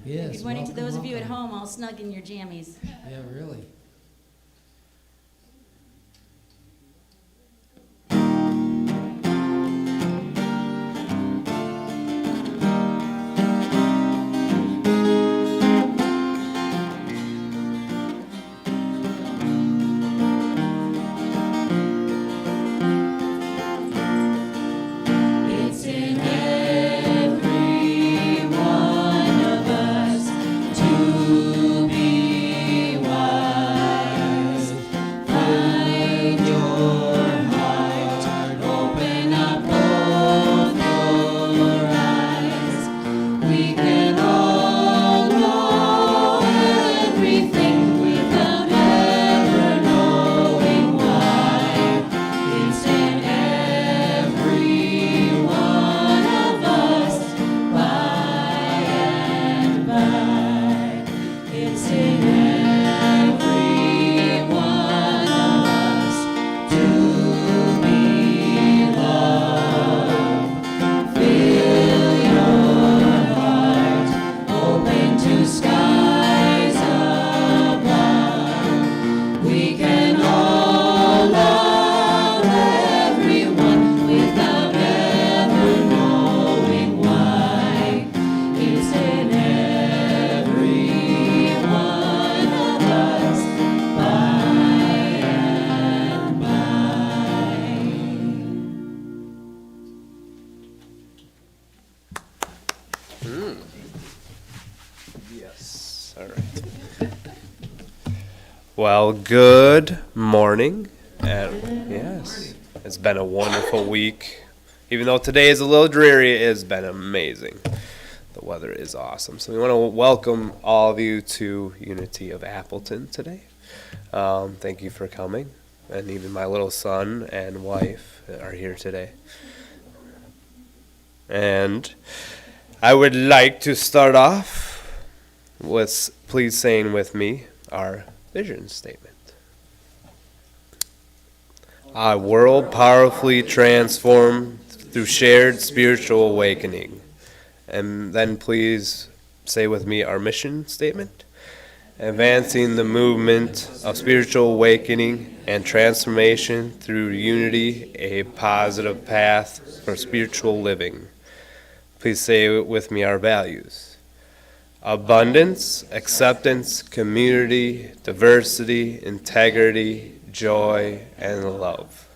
Yes, Good morning to those of you at welcome. home all snug in your jammies. Yeah, really. It's in every one of us to be wise. Find your heart, open up both your eyes. We can all know everything without ever knowing why. It's in every one of us by and by. It's in every one of us to be loved. Fill your heart, open to skies above. We can all love everyone without ever knowing why. It's in every one of us by and Yes. All right. Well, good morning. Yes, it's been a wonderful week. Even though today is a little dreary, it has been amazing. The weather is awesome. So we want to welcome all of you to Unity of Appleton today. Thank you for coming. And even my little son and wife are here today. And I would like to start off with please saying with me our vision statement. Our world powerfully transformed through shared spiritual awakening. And then please say with me our mission statement. Advancing the movement of spiritual awakening and transformation through unity, a positive path for spiritual living. Please say with me our values. Abundance, acceptance, community, diversity, integrity, joy, and love.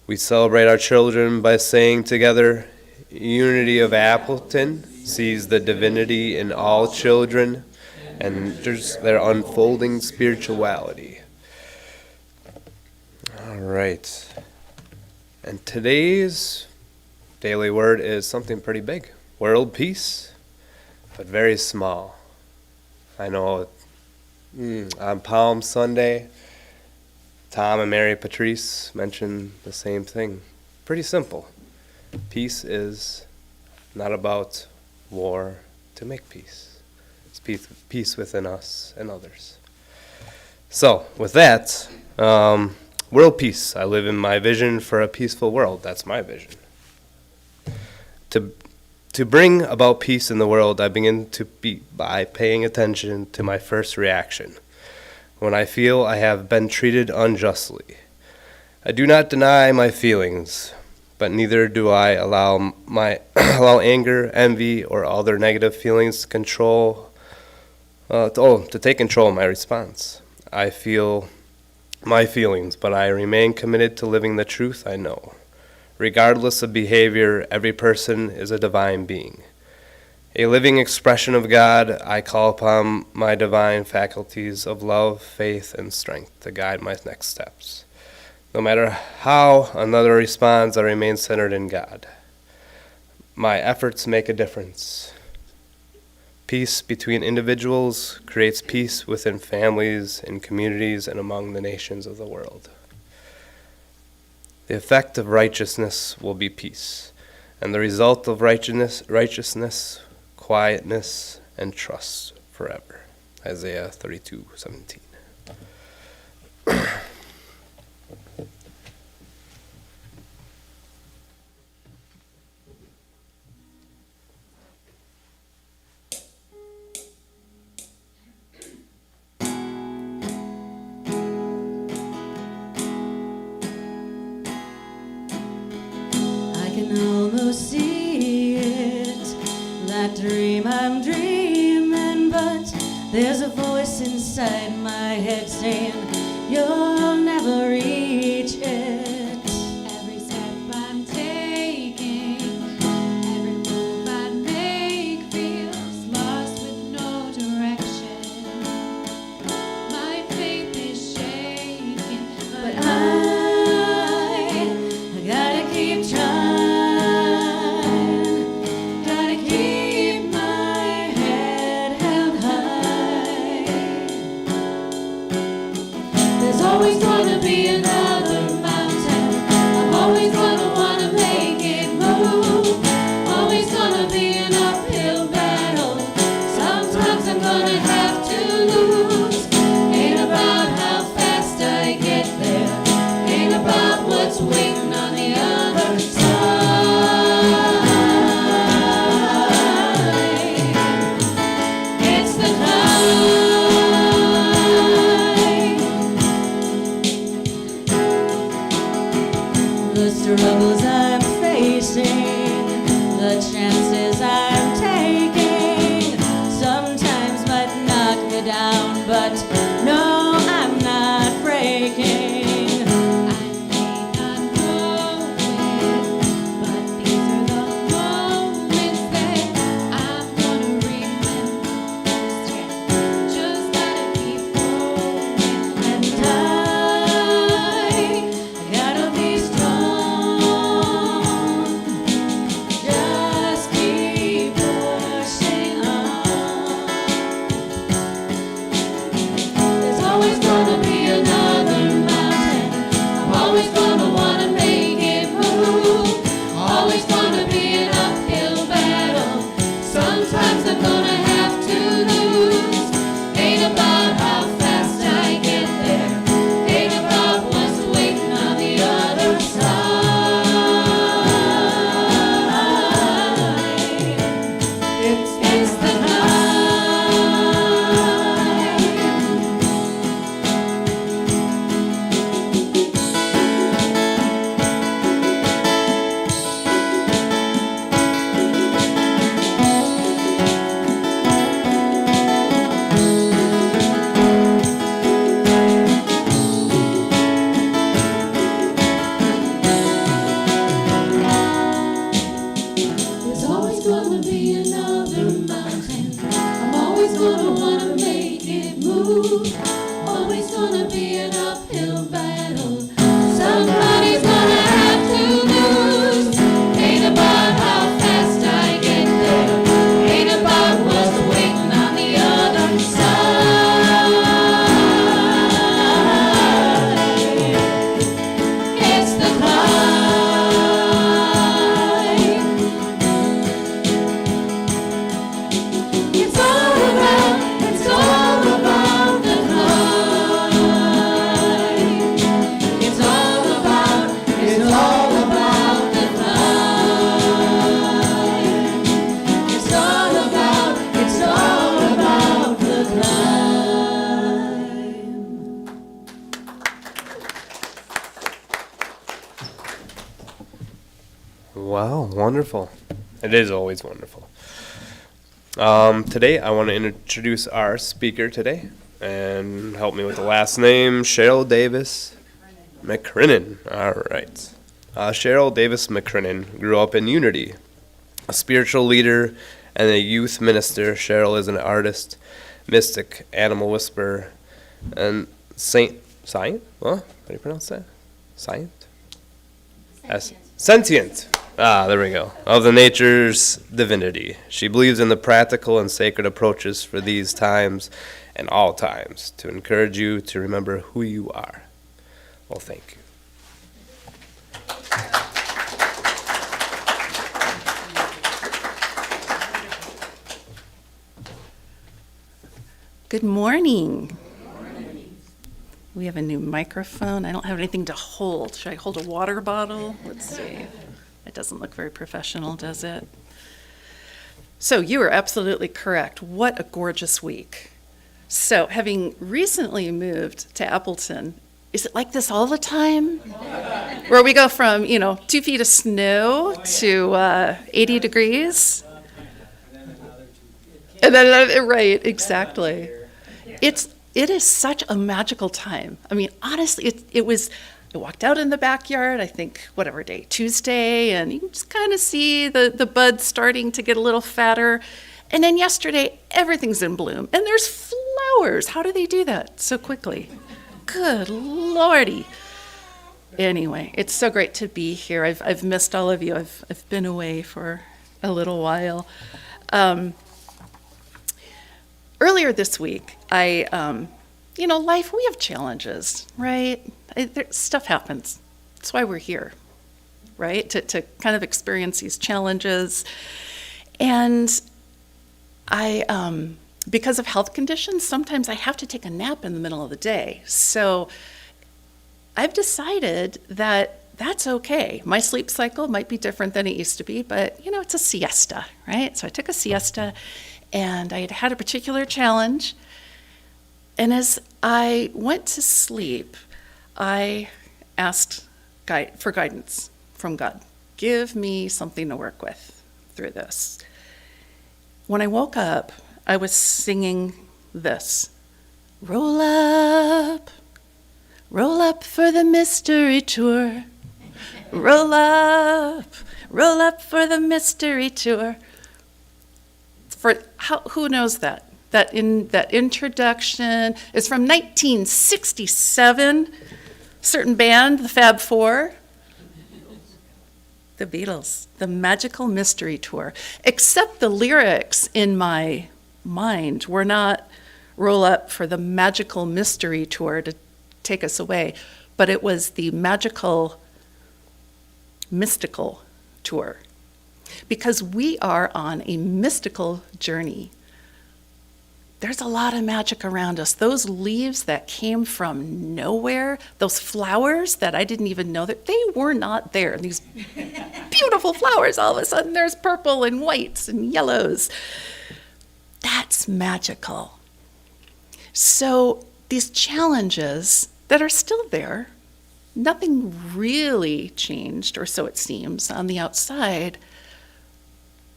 We celebrate our children by saying together, Unity of Appleton sees the divinity in all children and their unfolding spirituality. All right. And today's daily word is something pretty big. World peace, but very small. I know on Palm Sunday, Tom and Mary Patrice mentioned the same thing. Pretty simple. Peace is not about war to make peace. It's peace within us and others. So, with that, world peace. I live in my vision for a peaceful world. That's my vision. To bring about peace in the world, I begin by paying attention to my first reaction. When I feel I have been treated unjustly, I do not deny my feelings, but neither do I allow anger, envy, or other negative feelings to take control of my response. I feel my feelings, but I remain committed to living the truth I know. Regardless of behavior, every person is a divine being. A living expression of God, I call upon my divine faculties of love, faith, and strength to guide my next steps. No matter how another responds, I remain centered in God. My efforts make a difference. Peace between individuals creates peace within families, in communities, and among the nations of the world. The effect of righteousness will be peace, and the result of righteousness, quietness, and trust forever. Isaiah 32:17. dream I'm dreaming, but there's a voice inside my head saying you'll never reach it. Every step I'm taking, every move I make feels lost with no direction. My faith is shaking, but I gotta keep trying, gotta keep my head held high. There's always gonna be another mountain. I'm always gonna wanna make it move. Always gonna be an uphill battle. Sometimes I'm gonna have to lose. Ain't about how fast I get there. Ain't about what's waiting on the other side. It's the climb. The struggles I'm facing, the chances I'm taking, sometimes might knock me down, but no, I'm not breaking. I may not know it, but these are the moments that I'm gonna remember. Just gotta keep going. And I gotta be strong, just keep pushing on. There's always gonna be another mountain. I'm always gonna wanna make it move. Always gonna be an uphill battle. Sometimes I'm gonna have to lose. Ain't about how fast I get there. Ain't about what's waiting on the other side. It's the There's always gonna be another mountain. I'm always gonna wanna make it move. Always gonna be an uphill battle. Somebody's gonna have to lose. Ain't about how fast I get there. Ain't about what's waiting on the other side. It's the climb. It's all about the climb. It's all about the climb. It's all about the climb. Wow, wonderful. It is always wonderful. Today, I want to introduce our speaker today, and help me with the last name, Cheryl Davis McKernan. All right. Cheryl Davis McKernan grew up in Unity, a spiritual leader and a youth minister. Cheryl is an artist, mystic, animal whisperer, and sentient. What? How do you pronounce that? Sentient? Sentient. There we go. Of the nature's divinity. She believes in the practical and sacred approaches for these times and all times to encourage you to remember who you are. Well, thank you. Good morning. We have a new microphone. I don't have anything to hold. Should I hold a water bottle? Let's see. It doesn't look very professional, does it? So you are absolutely correct. What a gorgeous week. So having recently moved to Appleton, is it like this all the time? Where we go from, 2 feet of snow to 80 degrees? And then, right, exactly. It is such a magical time. I mean, honestly, I walked out in the backyard, I think, whatever day, Tuesday, and you can just kind of see the buds starting to get a little fatter. And then yesterday, everything's in bloom, and there's flowers. How do they do that so quickly? Good Lordy. Anyway, it's so great to be here. I've missed all of you. I've been away for a little while. Earlier this week, life, we have challenges, right? Stuff happens. That's why we're here, right? To kind of experience these challenges. And because of health conditions, sometimes I have to take a nap in the middle of the day. So I've decided that that's okay. My sleep cycle might be different than it used to be, but it's a siesta, right? So I took a siesta, and I had had a particular challenge. And as I went to sleep, I asked for guidance from God. Give me something to work with through this. When I woke up, I was singing this. Roll up for the mystery tour. Roll up for the mystery tour. Who knows that? That introduction is from 1967. Certain band, the Fab Four. The Beatles, the Magical Mystery Tour. Except the lyrics in my mind were not roll up for the Magical Mystery Tour to take us away, but it was the Magical Mystical Tour. Because we are on a mystical journey. There's a lot of magic around us. Those leaves that came from nowhere, those flowers that I didn't even know that they were not there. These beautiful flowers, all of a sudden there's purple and whites and yellows. That's magical. So these challenges that are still there, nothing really changed, or so it seems, on the outside.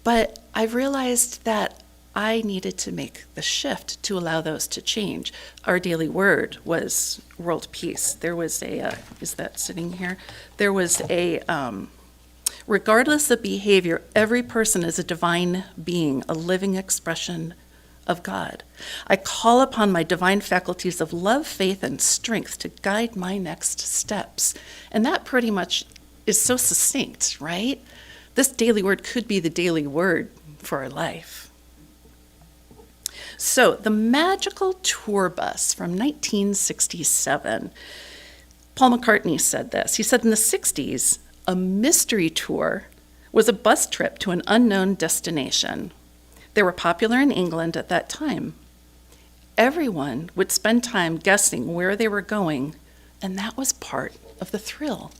But I've realized that I needed to make the shift to allow those to change. Our daily word was world peace. There was is that sitting here? There was regardless of behavior, every person is a divine being, a living expression of God. I call upon my divine faculties of love, faith, and strength to guide my next steps. And that pretty much is so succinct, right? This daily word could be the daily word for our life. So, the Magical Tour Bus from 1967. Paul McCartney said this. He said in the 60s, a mystery tour was a bus trip to an unknown destination. They were popular in England at that time. Everyone would spend time guessing where they were going, and that was part of the thrill.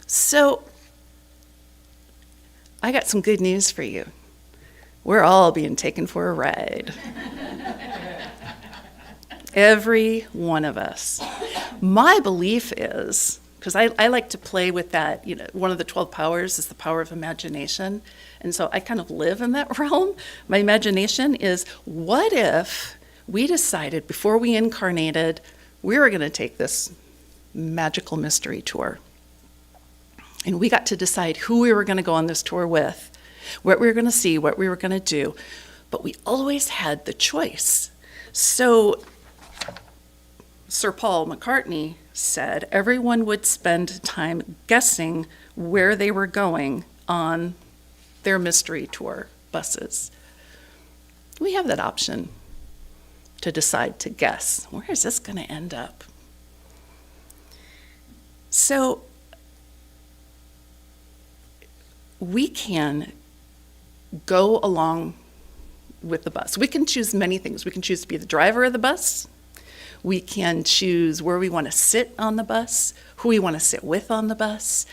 So, I got some good news for you. We're all being taken for a ride. Every one of us. My belief is, because I like to play with that, one of the 12 powers is the power of imagination. And so I kind of live in that realm. My imagination is, what if we decided before we incarnated, we were going to take this magical mystery tour? And we got to decide who we were going to go on this tour with, what we were going to see, what we were going to do. But we always had the choice. So Sir Paul McCartney said everyone would spend time guessing where they were going on their mystery tour buses. We have that option to decide to guess, where is this going to end up? So we can go along with the bus. We can choose many things. We can choose to be the driver of the bus. We can choose where we want to sit on the bus, who we want to sit with on the bus.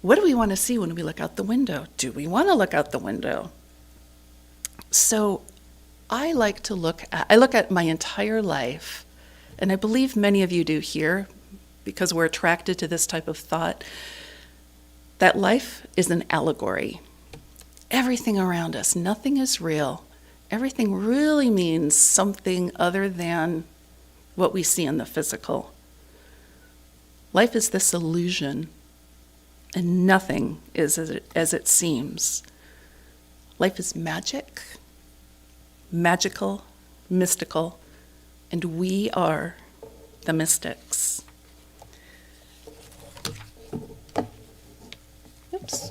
What do we want to see when we look out the window? Do we want to look out the window? So I look at my entire life, and I believe many of you do here, because we're attracted to this type of thought, that life is an allegory. everything around us. Nothing is real. Everything really means something other than what we see in the physical. Life is this illusion, and nothing is as it seems. Life is magic, magical, mystical, and we are the mystics. Oops.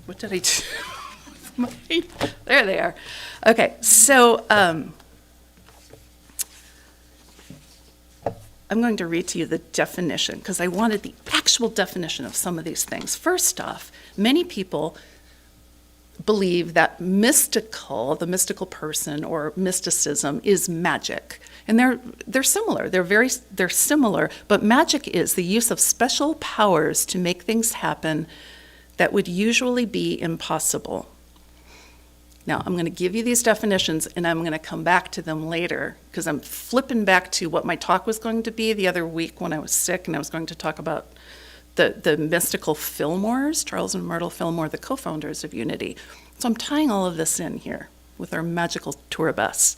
What did I do? There they are. Okay, so I'm going to read to you the definition because I wanted the actual definition of some of these things. First off, many people believe that the mystical person or mysticism is magic. And they're similar. They're similar, but magic is the use of special powers to make things happen that would usually be impossible. Now, I'm going to give you these definitions, and I'm going to come back to them later, because I'm flipping back to what my talk was going to be the other week when I was sick, and I was going to talk about the mystical Fillmores, Charles and Myrtle Fillmore, the co-founders of Unity. So I'm tying all of this in here with our magical tour bus.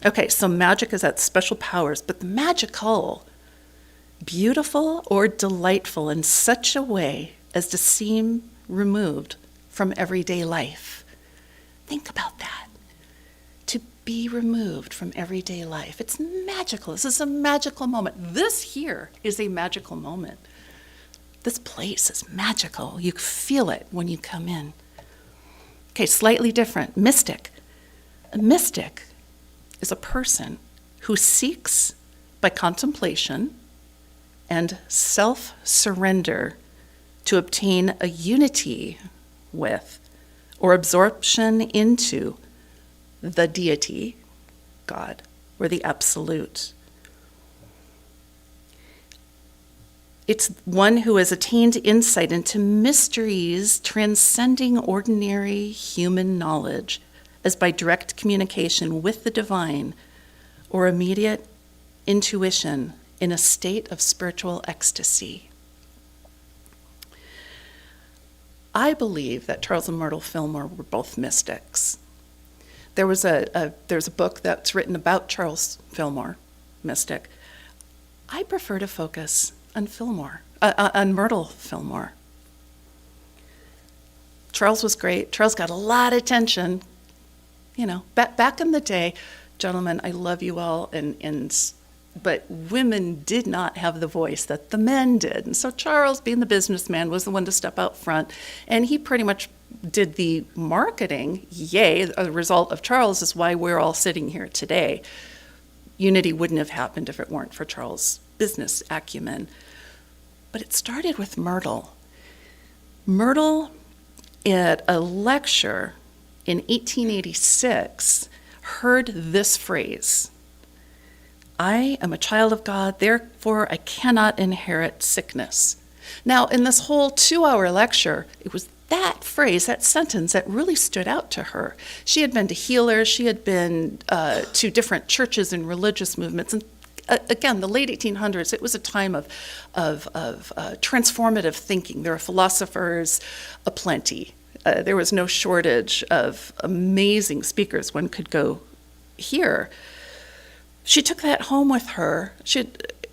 Okay, so magic is that special powers, but the magical, beautiful or delightful in such a way as to seem removed from everyday life. Think about that. To be removed from everyday life. It's magical. This is a magical moment. This here is a magical moment. This place is magical. You feel it when you come in. Okay, slightly different. Mystic. A mystic is a person who seeks by contemplation and self-surrender to obtain a unity with or absorption into the deity, God, or the absolute. It's one who has attained insight into mysteries transcending ordinary human knowledge, as by direct communication with the divine or immediate intuition in a state of spiritual ecstasy. I believe that Charles and Myrtle Fillmore were both mystics. There's a book that's written about Charles Fillmore, mystic. I prefer to focus on on Myrtle Fillmore. Charles was great. Charles got a lot of attention. You know, back in the day, gentlemen, I love you all, but women did not have the voice that the men did. And so Charles, being the businessman, was the one to step out front, and he pretty much did the marketing. Yay, the result of Charles is why we're all sitting here today. Unity wouldn't have happened if it weren't for Charles' business acumen. But it started with Myrtle. Myrtle, at a lecture in 1886, heard this phrase: I am a child of God, therefore I cannot inherit sickness. Now, in this whole 2-hour lecture, it was that phrase, that sentence, that really stood out to her. She had been to healers, she had been to different churches and religious movements, and again, the late 1800s, it was a time of transformative thinking. There were philosophers aplenty. There was no shortage of amazing speakers one could go hear. She took that home with her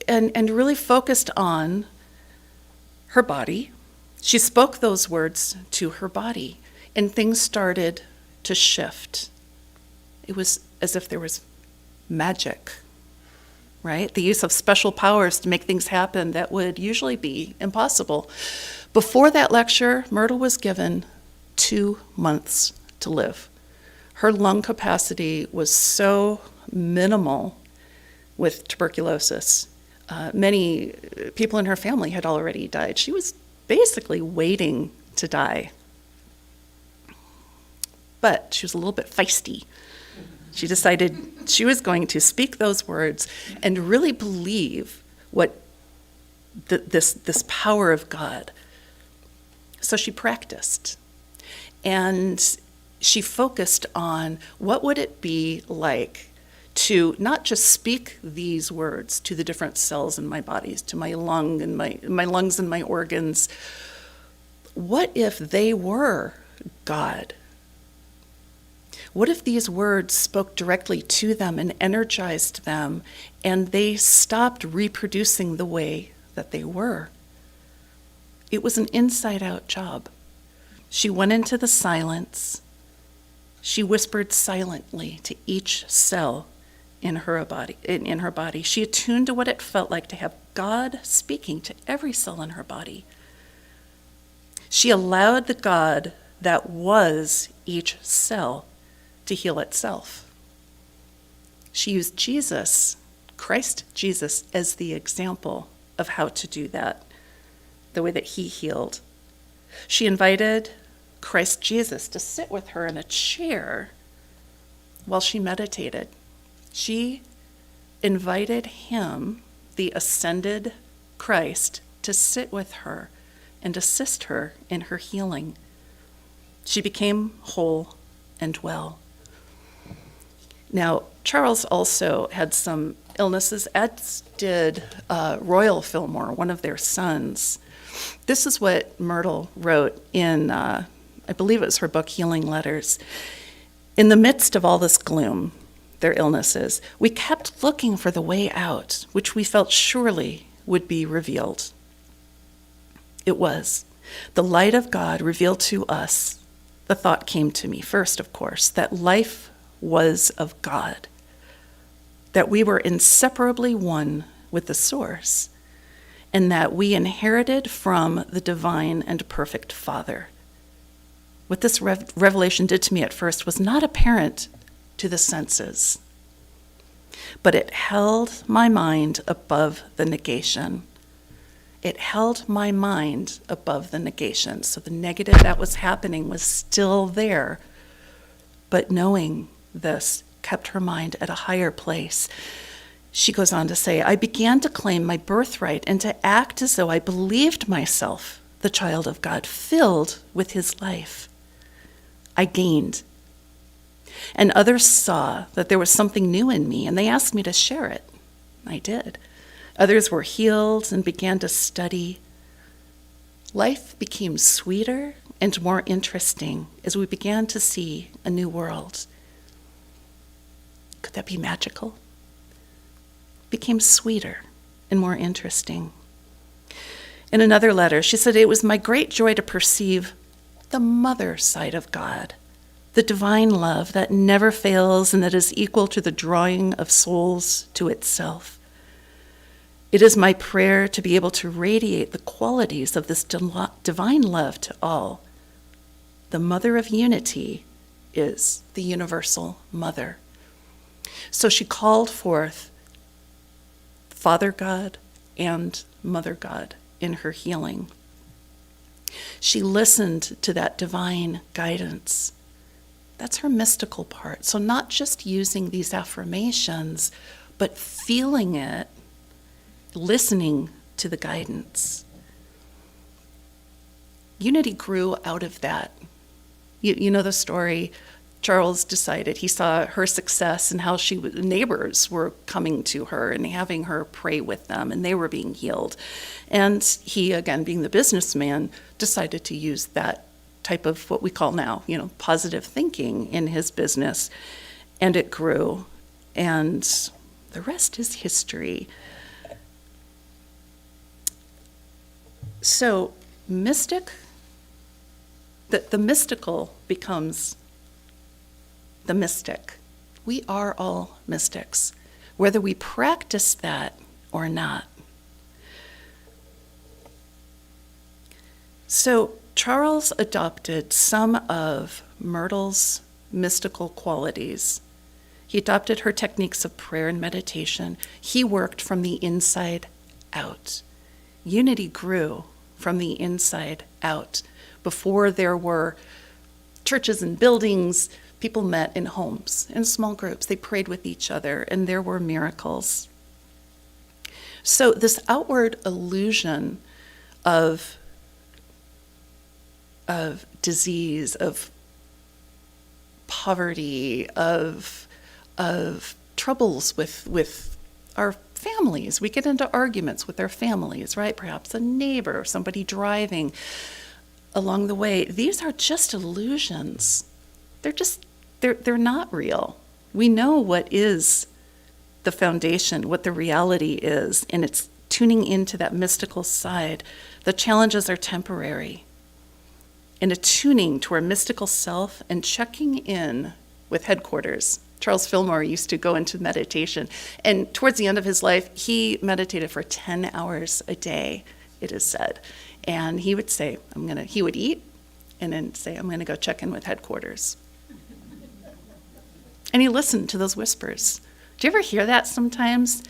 and really focused on her body. She spoke those words to her body, and things started to shift. It was as if there was magic, right? The use of special powers to make things happen that would usually be impossible. Before that lecture, Myrtle was given 2 months to live. Her lung capacity was so minimal with tuberculosis. Many people in her family had already died. She was basically waiting to die. But she was a little bit feisty. She decided she was going to speak those words and really believe what this power of God. So she practiced. And she focused on what would it be like to not just speak these words to the different cells in my bodies, to my lung and my lungs and my organs. what if they were God? What if these words spoke directly to them and energized them, and they stopped reproducing the way that they were? It was an inside-out job. She went into the silence. She whispered silently to each cell in her body. She attuned to what it felt like to have God speaking to every cell in her body. She allowed the God that was each cell to heal itself. She used Jesus, Christ Jesus, as the example of how to do that, the way that he healed. She invited Christ Jesus to sit with her in a chair while she meditated. She invited him, the ascended Christ, to sit with her and assist her in her healing. She became whole and well. Now, Charles also had some illnesses, as did Royal Fillmore, one of their sons. This is what Myrtle wrote in, I believe it was her book, Healing Letters. In the midst of all this gloom, their illnesses, we kept looking for the way out, which we felt surely would be revealed. It was. The light of God revealed to us. The thought came to me first, of course, that life was of God, that we were inseparably one with the source, and that we inherited from the divine and perfect Father. What this revelation did to me at first was not apparent to the senses, but it held my mind above the negation. It held my mind above the negation. So the negative that was happening was still there, but knowing this kept her mind at a higher place. She goes on to say, I began to claim my birthright and to act as though I believed myself the child of God, filled with his life. I gained. And others saw that there was something new in me, and they asked me to share it. I did. Others were healed and began to study. Life became sweeter and more interesting as we began to see a new world. Could that be magical? Became sweeter and more interesting. In another letter, she said, it was my great joy to perceive the mother side of God, the divine love that never fails and that is equal to the drawing of souls to itself. It is my prayer to be able to radiate the qualities of this divine love to all. The mother of unity is the universal mother. So she called forth Father God and Mother God in her healing. She listened to that divine guidance. That's her mystical part. So not just using these affirmations, but feeling it, listening to the guidance. Unity grew out of that. You know the story. Charles decided, he saw her success and how neighbors were coming to her and having her pray with them, and they were being healed. And he, again, being the businessman, decided to use that type of what we call now, positive thinking in his business. And it grew. And the rest is history. So the mystical becomes the mystic. We are all mystics, whether we practice that or not. So Charles adopted some of Myrtle's mystical qualities. He adopted her techniques of prayer and meditation. He worked from the inside out. Unity grew from the inside out. Before there were churches and buildings, people met in homes, in small groups. They prayed with each other, and there were miracles. So this outward illusion of disease, of poverty, of troubles with our families. We get into arguments with our families, right? Perhaps a neighbor, somebody driving. along the way, these are just illusions. They're not real. We know what is the foundation, what the reality is, and it's tuning into that mystical side. The challenges are temporary. And attuning to our mystical self and checking in with headquarters. Charles Fillmore used to go into meditation, and towards the end of his life, he meditated for 10 hours a day, it is said. And he would say, he would eat, and then say, I'm gonna go check in with headquarters. And he listened to those whispers. Do you ever hear that sometimes?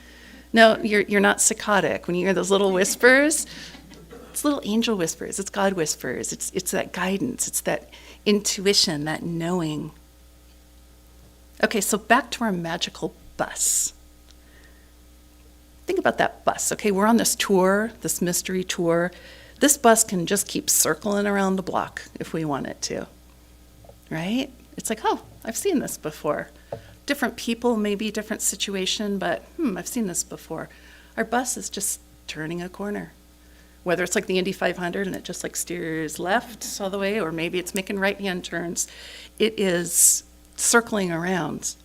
No, you're not psychotic. When you hear those little whispers, it's little angel whispers, it's God whispers, it's that guidance, it's that intuition, that knowing. Okay, so back to our magical bus. Think about that bus. Okay, we're on this tour, this mystery tour. This bus can just keep circling around the block if we want it to, right? It's like, oh, I've seen this before. Different people, maybe different situation, but I've seen this before. Our bus is just turning a corner. Whether it's like the Indy 500 and it just like steers left all the way, or maybe it's making right-hand turns, it is circling around.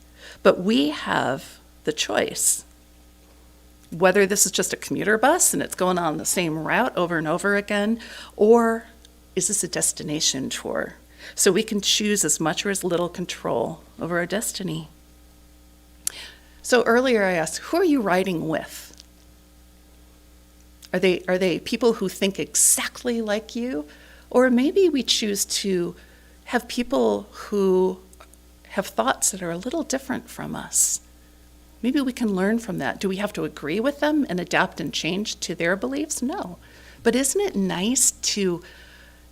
But we have the choice. Whether this is just a commuter bus and it's going on the same route over and over again, or is this a destination tour? So we can choose as much or as little control over our destiny. So earlier I asked, who are you riding with? Are they people who think exactly like you? Or maybe we choose to have people who have thoughts that are a little different from us. Maybe we can learn from that. Do we have to agree with them and adapt and change to their beliefs? No. But isn't it nice to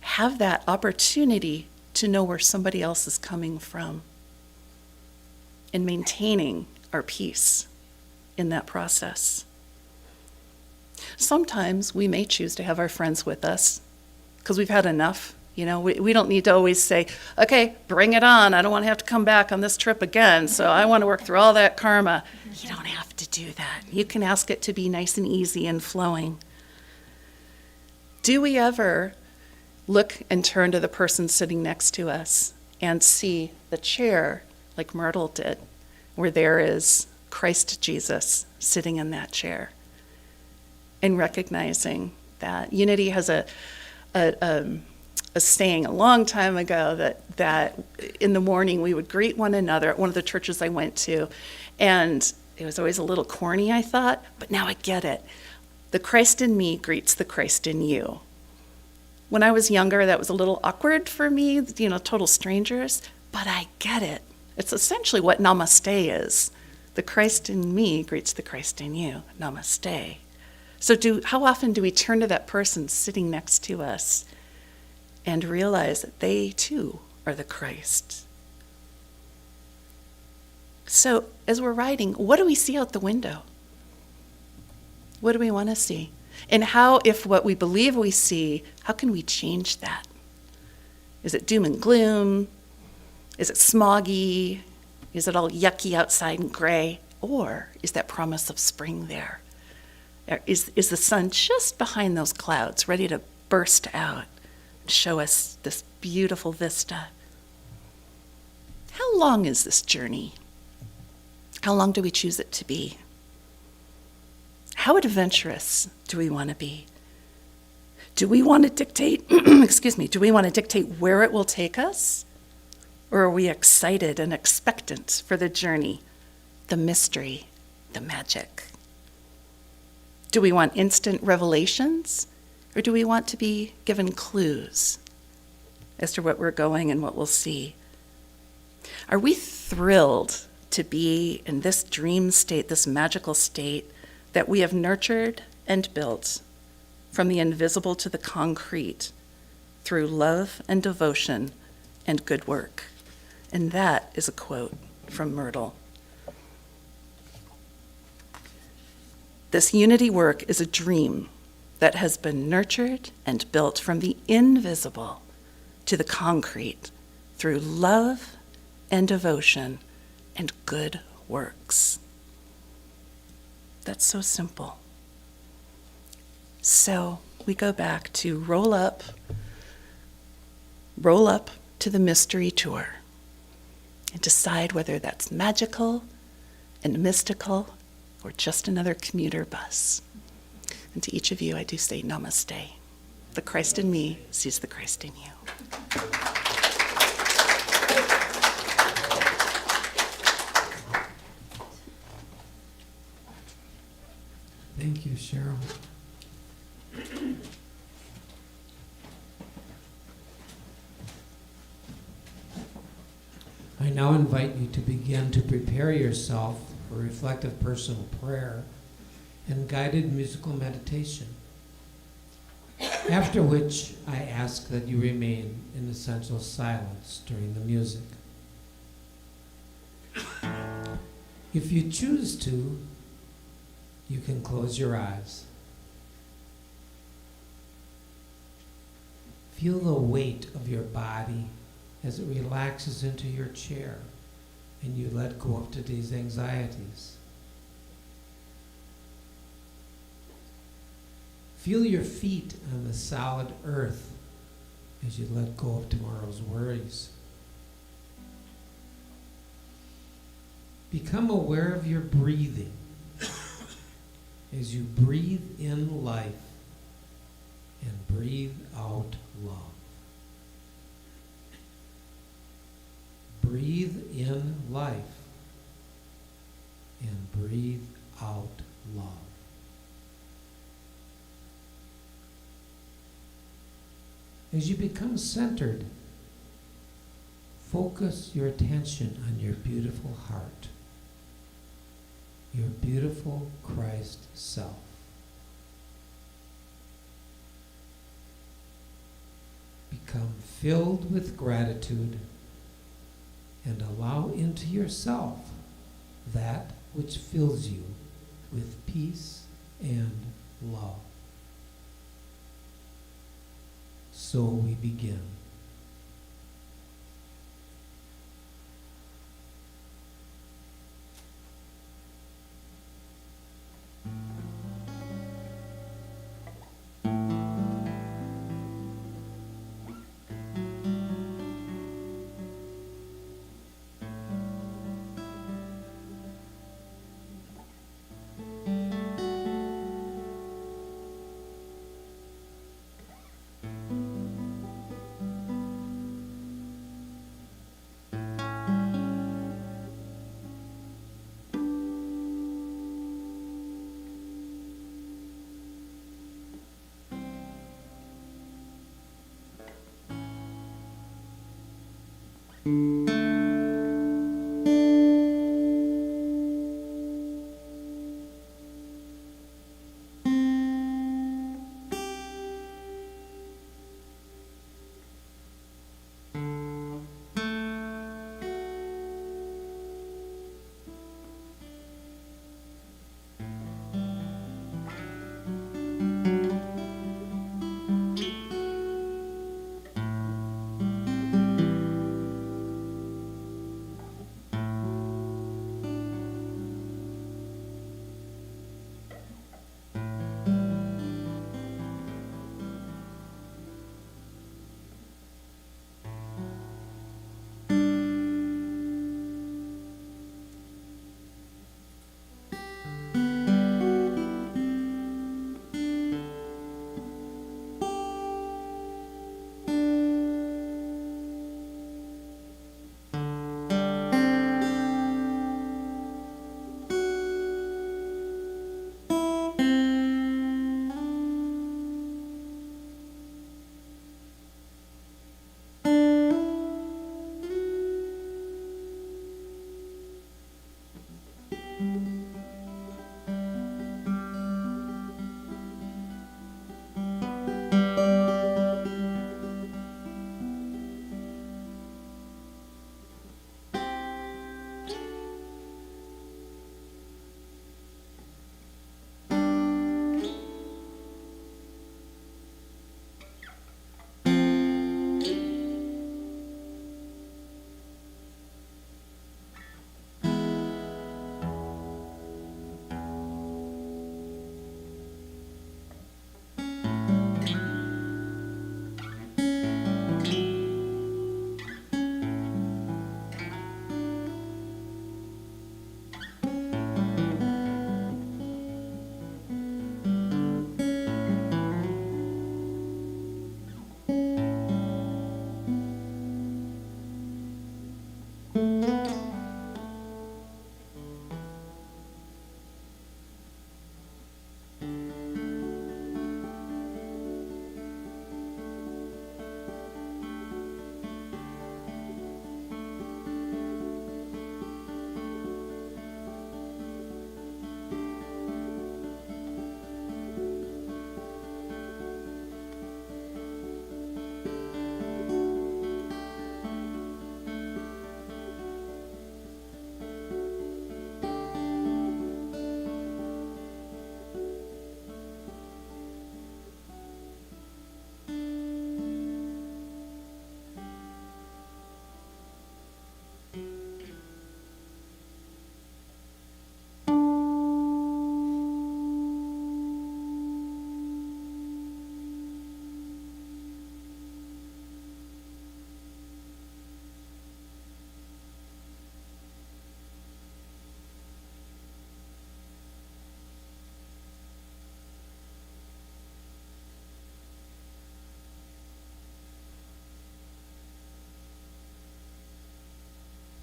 have that opportunity to know where somebody else is coming from and maintaining our peace in that process? Sometimes we may choose to have our friends with us because we've had enough. You know, we don't need to always say, okay, bring it on. I don't want to have to come back on this trip again, so I want to work through all that karma. You don't have to do that. You can ask it to be nice and easy and flowing. Do we ever look and turn to the person sitting next to us and see the chair like Myrtle did, where there is Christ Jesus sitting in that chair? And recognizing that Unity has a saying a long time ago that in the morning we would greet one another at one of the churches I went to, and it was always a little corny, I thought, but now I get it. The Christ in me greets the Christ in you. When I was younger, that was a little awkward for me, total strangers, but I get it. It's essentially what namaste is. The Christ in me greets the Christ in you. Namaste. So how often do we turn to that person sitting next to us and realize that they too are the Christ? So as we're riding, what do we see out the window? What do we want to see? And how, if what we believe we see, how can we change that? Is it doom and gloom? Is it smoggy? Is it all yucky outside and gray? Or is that promise of spring there? Is the sun just behind those clouds, ready to burst out and show us this beautiful vista? How long is this journey? How long do we choose it to be? How adventurous do we want to be? Do we want to dictate, do we want to dictate where it will take us? Or are we excited and expectant for the journey, the mystery, the magic? Do we want instant revelations, or do we want to be given clues as to what we're going and what we'll see? Are we thrilled to be in this dream state, this magical state that we have nurtured and built from the invisible to the concrete through love and devotion and good work? And that is a quote from Myrtle. This unity work is a dream that has been nurtured and built from the invisible to the concrete through love and devotion and good works. That's so simple. So we go back to roll up roll up to the mystery tour and decide whether that's magical and mystical or just another commuter bus. And to each of you, I do say namaste. The Christ in me sees the Christ in you. Thank you, Cheryl. I now invite you to begin to prepare yourself for reflective personal prayer and guided musical meditation, after which I ask that you remain in essential silence during the music. If you choose to, you can close your eyes. Feel the weight of your body as it relaxes into your chair and you let go of today's anxieties. Feel your feet on the solid earth as you let go of tomorrow's worries. Become aware of your breathing as you breathe in life and breathe out love. Breathe in life and breathe out love. As you become centered, focus your attention on your beautiful heart, your beautiful Christ self. Become filled with gratitude and allow into yourself that which fills you with peace and love. So we begin.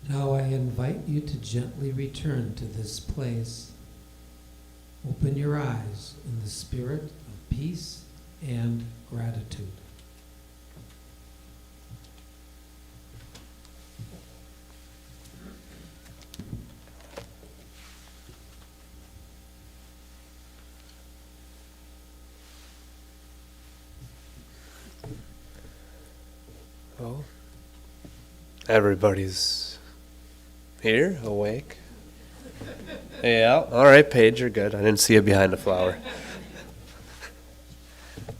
Now I invite you to gently return to this place. Open your eyes in the spirit of peace and gratitude. Well, everybody's here, awake. Yeah, all right, Paige, you're good. I didn't see you behind the flower.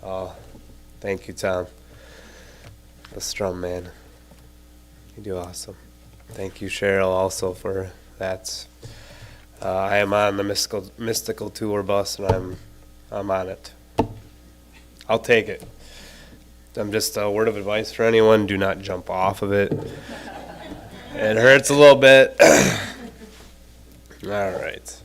Oh, thank you, Tom. The strum man. You do awesome. Thank you, Cheryl, also for that. I am on the mystical tour bus, and I'm on it. I'll take it. I'm just a word of advice for anyone: do not jump off of it. It hurts a little bit. All right.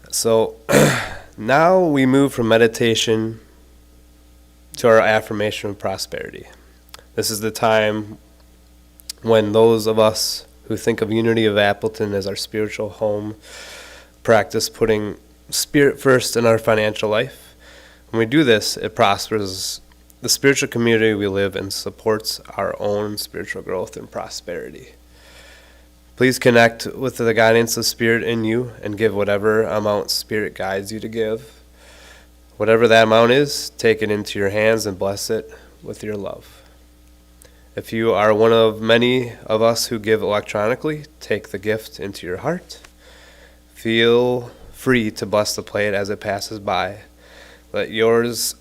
So now we move from meditation to our affirmation of prosperity. This is the time when those of us who think of Unity of Appleton as our spiritual home practice putting spirit first in our financial life. When we do this, it prospers the spiritual community we live in, supports our own spiritual growth and prosperity. Please connect with the guidance of Spirit in you and give whatever amount Spirit guides you to give. Whatever that amount is, take it into your hands and bless it with your love. If you are one of many of us who give electronically, take the gift into your heart. Feel free to bless the plate as it passes by. Let yourself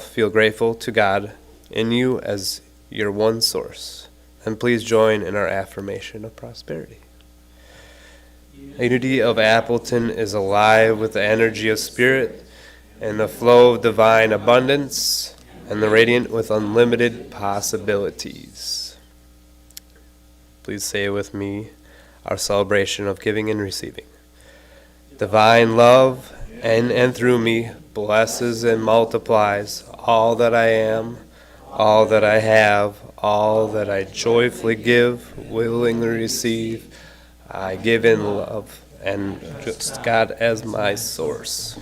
feel grateful to God in you as your one source. And please join in our affirmation of prosperity. Unity of Appleton is alive with the energy of Spirit and the flow of divine abundance and the radiant with unlimited possibilities. Please say with me our celebration of giving and receiving. Divine love in and through me blesses and multiplies all that I am, all that I have, all that I joyfully give, willingly receive. I give in love and just God as my source.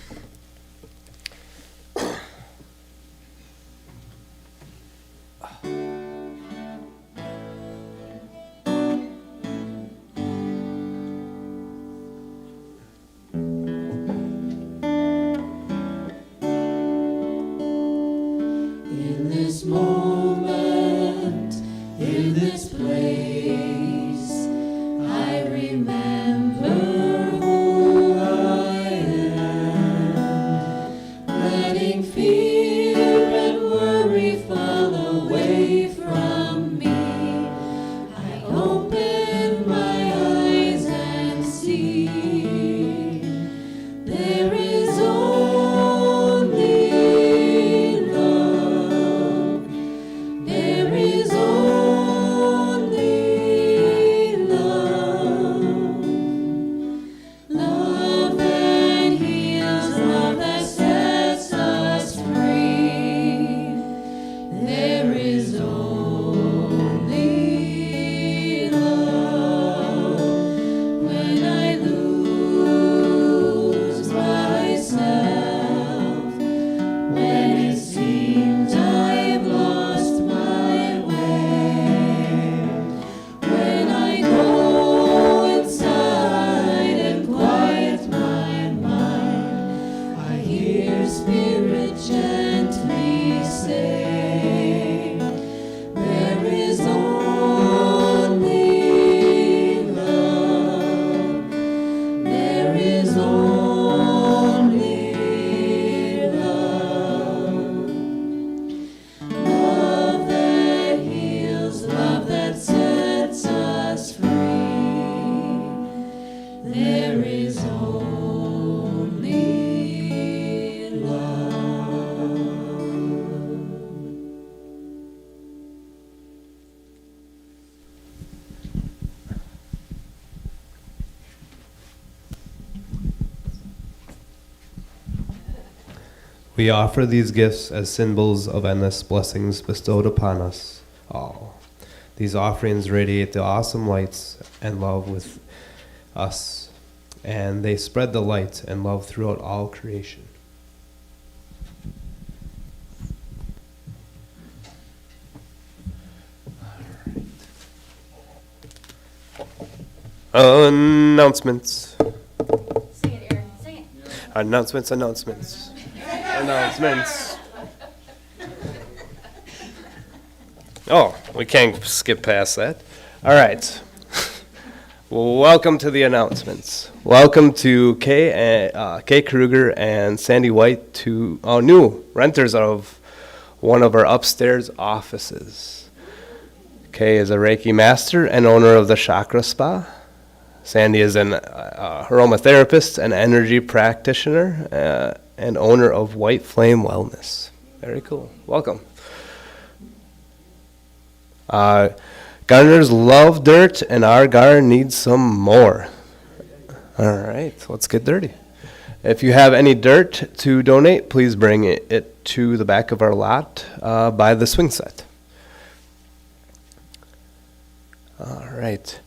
In this moment, in this place, I remember who I am, letting fear and worry fall away from me. I open my eyes and see there is only love. We offer these gifts as symbols of endless blessings bestowed upon us all. These offerings radiate the awesome lights and love with us, and they spread the light and love throughout all creation. Announcements. Sing it, Aaron. Sing it. Announcements. Oh, we can't skip past that. All right. Welcome to the announcements. Welcome to Kay Kruger and Sandy White, two new renters of one of our upstairs offices. Kay is a Reiki master and owner of the Chakra Spa. Sandy is an aromatherapist and energy practitioner and owner of White Flame Wellness. Very cool. Welcome. Gardeners love dirt, and our garden needs some more. All right, let's get dirty. If you have any dirt to donate, please bring it to the back of our lot by the swing set. All right.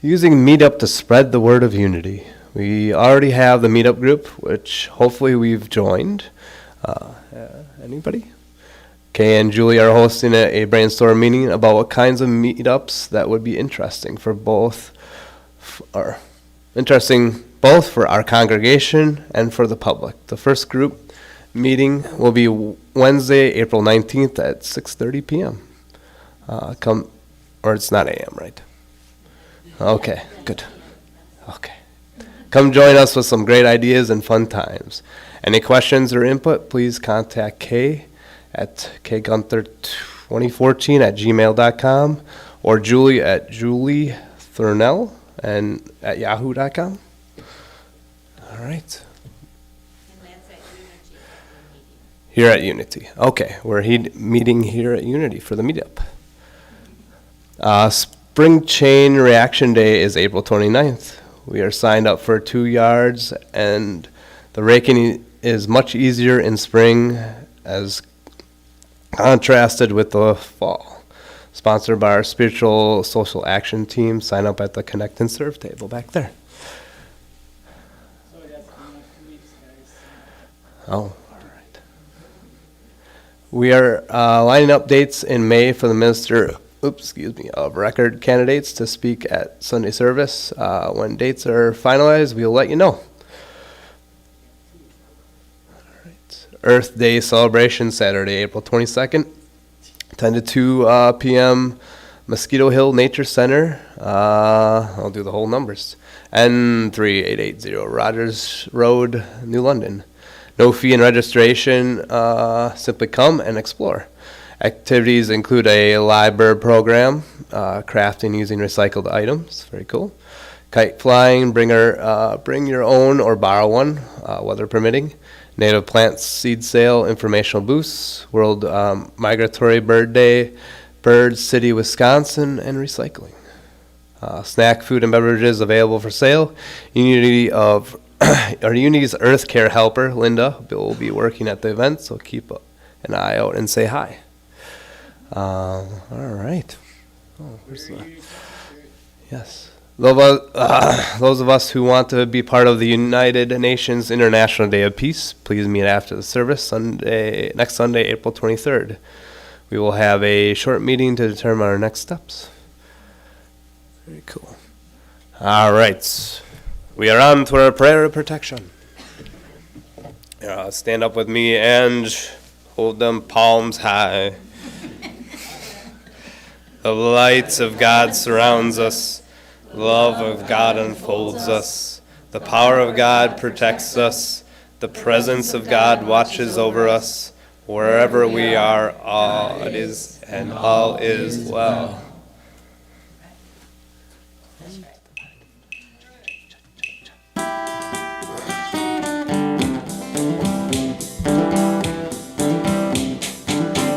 Using Meetup to spread the word of unity. We already have the Meetup group, which hopefully we've joined. Anybody? Kay and Julie are hosting a brainstorm meeting about what kinds of meetups that would be interesting for both for our congregation and for the public. The first group meeting will be Wednesday, April 19th at 6:30 p.m. Or it's not a.m., right? Okay, good. Okay. Come join us with some great ideas and fun times. Any questions or input, please contact Kay at kgunther2014@gmail.com or Julie at juliethurnell and at yahoo.com. All right. And that's at Unity. Here at Unity. Okay, we're meeting here at Unity for the meetup. Spring Chain Reaction Day is April 29th. We are signed up for 2 yards, and the raking is much easier in spring as contrasted with the fall. Sponsored by our Spiritual Social Action Team. Sign up at the Connect and Serve table back there. Oh, all right. We are lining up dates in May for the Minister of Record candidates to speak at Sunday service. When dates are finalized, we'll let you know. All right. Earth Day celebration Saturday, April 22nd, 10 to 2 p.m. Mosquito Hill Nature Center. I'll do the whole numbers. N3880 Rogers Road, New London. No fee and registration. Simply come and explore. Activities include a live bird program, crafting using recycled items, very cool. Kite flying, bring your own or borrow one, weather permitting. Native plant seed sale, informational booths, World Migratory Bird Day, Bird City, Wisconsin, and recycling. Snack, food, and beverages available for sale. Unity's Earth Care helper, Linda, will be working at the event, so keep an eye out and say hi. All right. Oh, where's the? Yes. Those of us who want to be part of the United Nations International Day of Peace, please meet after the service next Sunday, April 23rd. We will have a short meeting to determine our next steps. Very cool. All right. We are on to our prayer of protection. Stand up with me and hold them palms high. The light of God surrounds us. Love of God unfolds us. The power of God protects us. The presence of God watches over us. Wherever we are, all is well.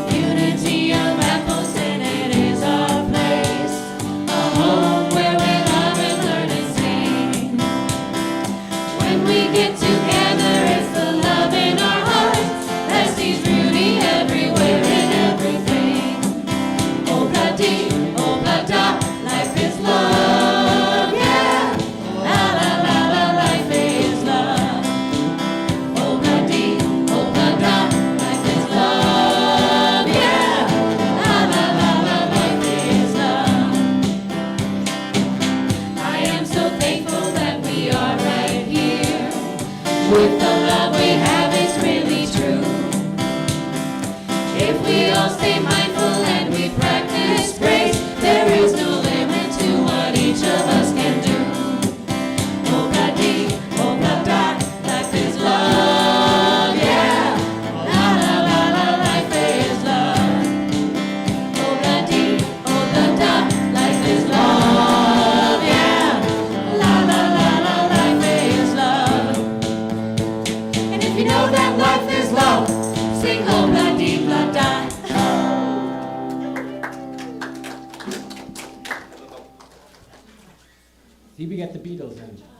Unity of apples and it is our place. A home where we love and learn and sing. When we get together, it's the love in our hearts. See, we got the Beatles in.